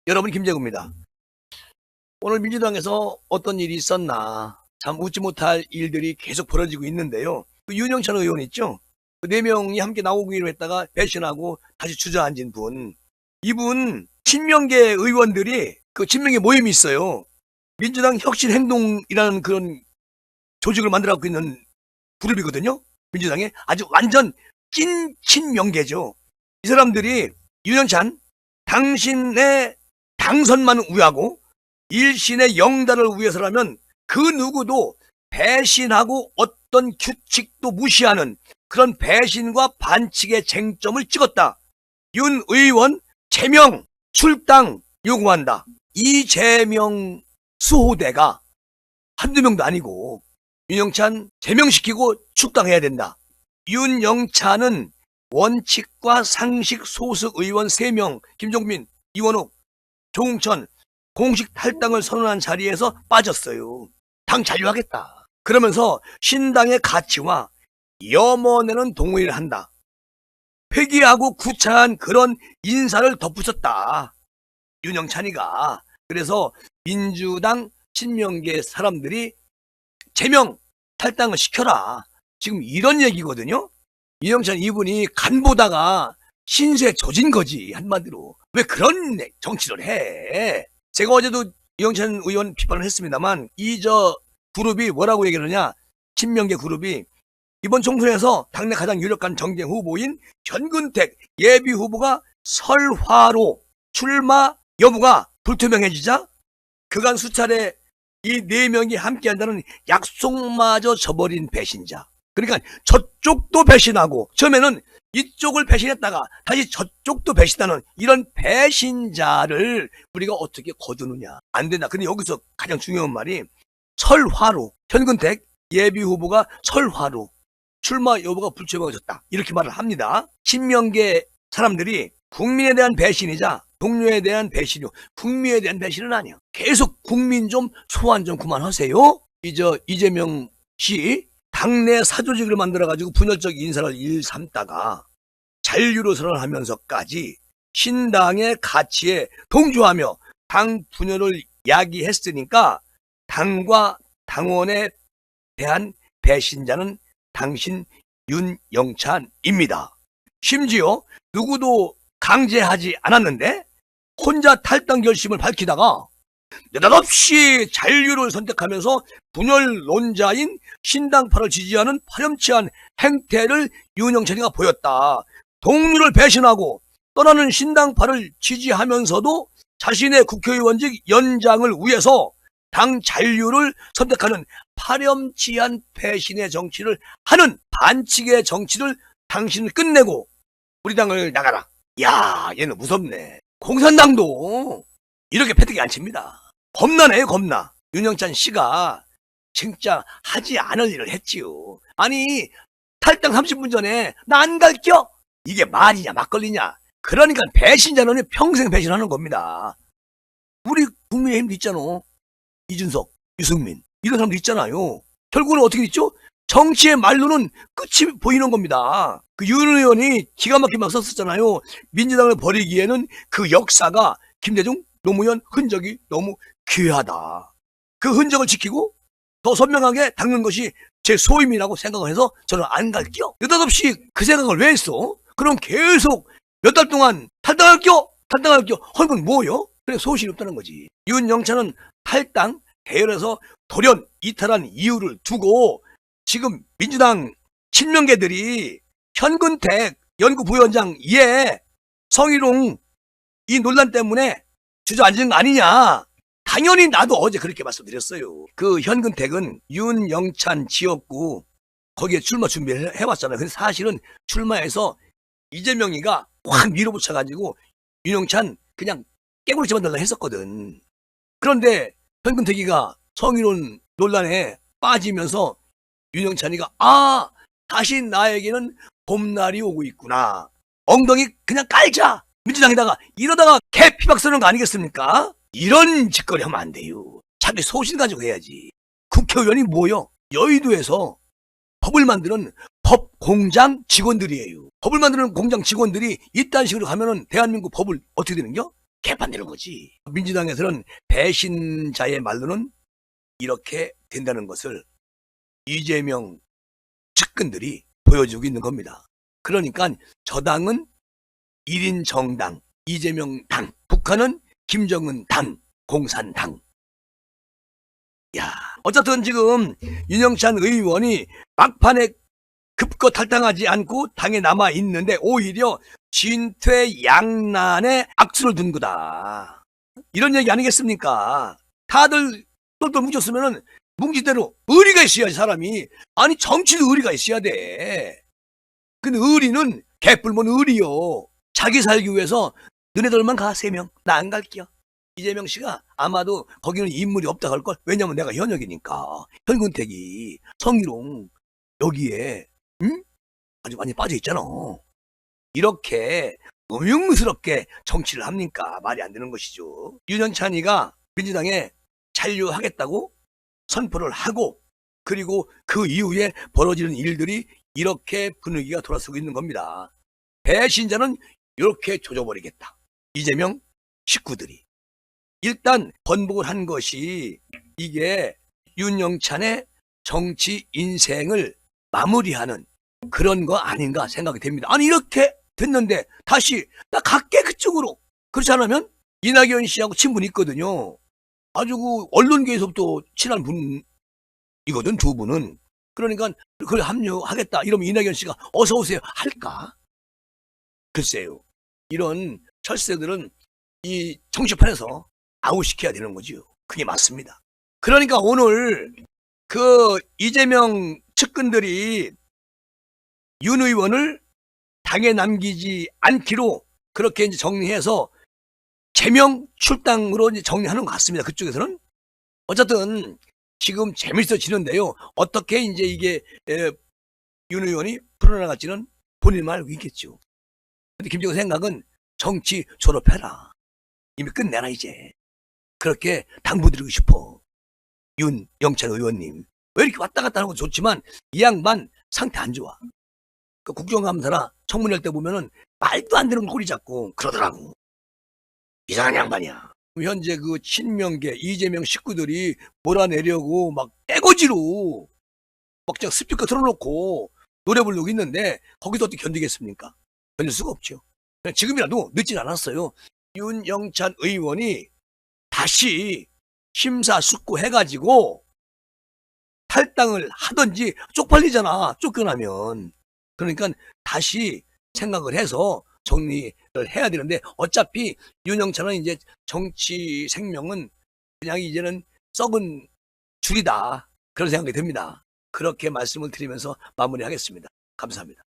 여러분, 김재구입니다. 오늘 민주당에서 어떤 일이 있었나, 참 웃지 못할 일들이 계속 벌어지고 있는데요. 그 윤영찬 의원 있죠? 그 4명이 함께 나오기로 했다가 배신하고 다시 주저앉은 분. 이분 친명계 의원들이 그 친명계 모임이 있어요. 민주당 혁신행동이라는 그런 조직을 만들어갖고 있는 그룹이거든요. 민주당에 아주 완전 찐 친명계죠. 이 사람들이 윤영찬 당신의 당선만 우회하고 일신의 영달을 위해서라면 그 누구도 배신하고 어떤 규칙도 무시하는 그런 배신과 반칙의 쟁점을 찍었다. 윤 의원 제명 출당 요구한다. 이재명 수호대가 한두 명도 아니고 윤영찬 제명시키고 출당해야 된다. 윤영찬은 원칙과 상식 소속 의원 3명, 김종민, 이원욱, 조웅천 공식 탈당을 선언한 자리에서 빠졌어요. 당 잔류하겠다. 그러면서 신당의 가치와 염원에는 동의를 한다. 회귀하고 구차한 그런 인사를 덧붙였다. 윤영찬이가. 그래서 민주당 친명계 사람들이 제명 탈당을 시켜라. 지금 이런 얘기거든요. 윤영찬 이분이 간 보다가 신세 젖은 거지, 한마디로. 왜 그런 정치를 해? 제가 어제도 윤영찬 의원 비판을 했습니다만 이 그룹이 뭐라고 얘기하느냐, 친명계 그룹이 이번 총선에서 당내 가장 유력한 정쟁 후보인 현근택 예비 후보가 설화로 출마 여부가 불투명해지자 그간 수차례 이 4명이 함께한다는 약속마저 저버린 배신자. 그러니까 저쪽도 배신하고 처음에는 이쪽을 배신했다가 다시 저쪽도 배신하는 이런 배신자를 우리가 어떻게 거두느냐. 안 된다. 근데 여기서 가장 중요한 말이 설화로, 현근택 예비 후보가 설화로 출마 여부가 불투명해졌다. 이렇게 말을 합니다. 친명계 사람들이 국민에 대한 배신이자 동료에 대한 배신이요. 국민에 대한 배신은 아니야. 계속 국민 좀 소환 좀 그만하세요. 이재명 씨 당내 사조직을 만들어가지고 분열적 인사를 일삼다가 잔류로 선언하면서까지 신당의 가치에 동조하며 당 분열을 야기했으니까 당과 당원에 대한 배신자는 당신 윤영찬입니다. 심지어 누구도 강제하지 않았는데 혼자 탈당 결심을 밝히다가 느닷없이 잔류를 선택하면서 분열론자인 신당파를 지지하는 파렴치한 행태를 윤영찬이가 보였다. 동료를 배신하고 떠나는 신당파를 지지하면서도 자신의 국회의원직 연장을 위해서 당 잔류를 선택하는 파렴치한 배신의 정치를 하는 반칙의 정치를 당신은 끝내고 우리 당을 나가라. 야, 얘는 무섭네. 공산당도 이렇게 패대기 안 칩니다. 겁나네요, 겁나. 윤영찬 씨가 진짜 하지 않을 일을 했지요. 아니, 탈당 30분 전에 나 안 갈겨? 이게 말이냐 막걸리냐. 그러니까 배신자는 평생 배신하는 겁니다. 우리 국민의힘도 있잖아. 이준석, 유승민 이런 사람도 있잖아요. 결국은 어떻게 됐죠? 정치의 말로는 끝이 보이는 겁니다. 그 윤 의원이 기가 막히게 막 썼었잖아요. 민주당을 버리기에는 그 역사가 김대중, 노무현 흔적이 너무 귀하다. 그 흔적을 지키고 더 선명하게 닦는 것이 제 소임이라고 생각을 해서 저는 안 갈게요. 느닷없이 그 생각을 왜 했어? 그럼 계속 몇 달 동안 탈당할게요. 헐건 뭐요? 그래, 소신이 없다는 거지. 윤영찬은 탈당 대열에서 돌연 이탈한 이유를 두고 지금 민주당 친명계들이 현근택 연구부위원장 성희롱 이 논란 때문에 주저앉은 거 아니냐. 당연히 나도 어제 그렇게 말씀드렸어요. 그 현근택은 윤영찬 지역구 거기에 출마 준비를 해왔잖아요. 근데 사실은 출마해서 이재명이가 확 밀어붙여가지고 윤영찬 그냥 깨구리 집어달라 했었거든. 그런데 현근택이가 성희롱 논란에 빠지면서 윤영찬이가 다시 나에게는 봄날이 오고 있구나. 엉덩이 그냥 깔자. 민주당에다가 이러다가 개 피박 쓰는 거 아니겠습니까? 이런 짓거리 하면 안 돼요. 자기 소신 가지고 해야지. 국회의원이 뭐요? 여의도에서 법을 만드는 법공장 직원들이에요. 법을 만드는 공장 직원들이 이딴 식으로 가면은 대한민국 법을 어떻게 되는겨? 개판되는 거지. 민주당에서는 배신자의 말로는 이렇게 된다는 것을 이재명 측근들이 보여주고 있는 겁니다. 그러니까 저당은 1인 정당, 이재명 당, 북한은 김정은 당, 공산당. 야, 어쨌든 지금 윤영찬 의원이 막판에 급거 탈당하지 않고 당에 남아 있는데 오히려 진퇴양난에 악수를 둔 거다. 이런 얘기 아니겠습니까? 다들 똘똘 뭉쳤으면은 뭉치대로 의리가 있어야지 사람이. 아니 정치는 의리가 있어야 돼. 근데 의리는 개뿔몬 의리요. 자기 살기 위해서 너네들만 가 3명. 나 안 갈게요. 이재명 씨가 아마도 거기는 인물이 없다 할걸. 왜냐면 내가 현역이니까. 현근택이, 성희롱 여기에 아주 많이 빠져 있잖아. 이렇게 음흉스럽게 정치를 합니까? 말이 안 되는 것이죠. 윤영찬이가 민주당에 잔류하겠다고 선포를 하고 그리고 그 이후에 벌어지는 일들이 이렇게 분위기가 돌아서고 있는 겁니다. 배신자는 이렇게 조져버리겠다. 이재명 식구들이. 일단 번복을 한 것이 이게 윤영찬의 정치 인생을 마무리하는 그런 거 아닌가 생각이 됩니다. 아니 이렇게 됐는데 다시 나 갈게 그쪽으로. 그렇지 않으면 이낙연 씨하고 친분이 있거든요. 아주 그 언론계에서부터 친한 분이거든 두 분은. 그러니까 그걸 합류하겠다 이러면 이낙연 씨가 어서 오세요 할까? 글쎄요. 이런 철새들은 이 정치판에서 아웃시켜야 되는 거지요. 그게 맞습니다. 그러니까 오늘 그 이재명 측근들이 윤 의원을 당에 남기지 않기로 그렇게 이제 정리해서 제명 출당으로 이제 정리하는 것 같습니다. 그쪽에서는. 어쨌든 지금 재밌어지는데요. 어떻게 이제 이게 윤 의원이 풀어나갈지는 본인만 알고 있겠죠. 근데 김정은 생각은 정치 졸업해라. 이미 끝내라 이제. 그렇게 당부드리고 싶어. 윤영찬 의원님. 왜 이렇게 왔다 갔다 하는 건 좋지만 이 양반 상태 안 좋아. 그 국정감사나 청문회 할 때 보면은 말도 안 되는 꼬리 잡고 그러더라고. 이상한 양반이야. 현재 그 친명계 이재명 식구들이 몰아내려고 막 떼거지로 막 그냥 스피커 틀어놓고 노래 부르고 있는데 거기서 어떻게 견디겠습니까? 견딜 수가 없죠. 지금이라도 늦진 않았어요. 윤영찬 의원이 다시 심사숙고해가지고 탈당을 하든지 쪽팔리잖아. 쫓겨나면. 그러니까 다시 생각을 해서 정리를 해야 되는데 어차피 윤영찬은 이제 정치 생명은 그냥 이제는 썩은 줄이다. 그런 생각이 듭니다. 그렇게 말씀을 드리면서 마무리하겠습니다. 감사합니다.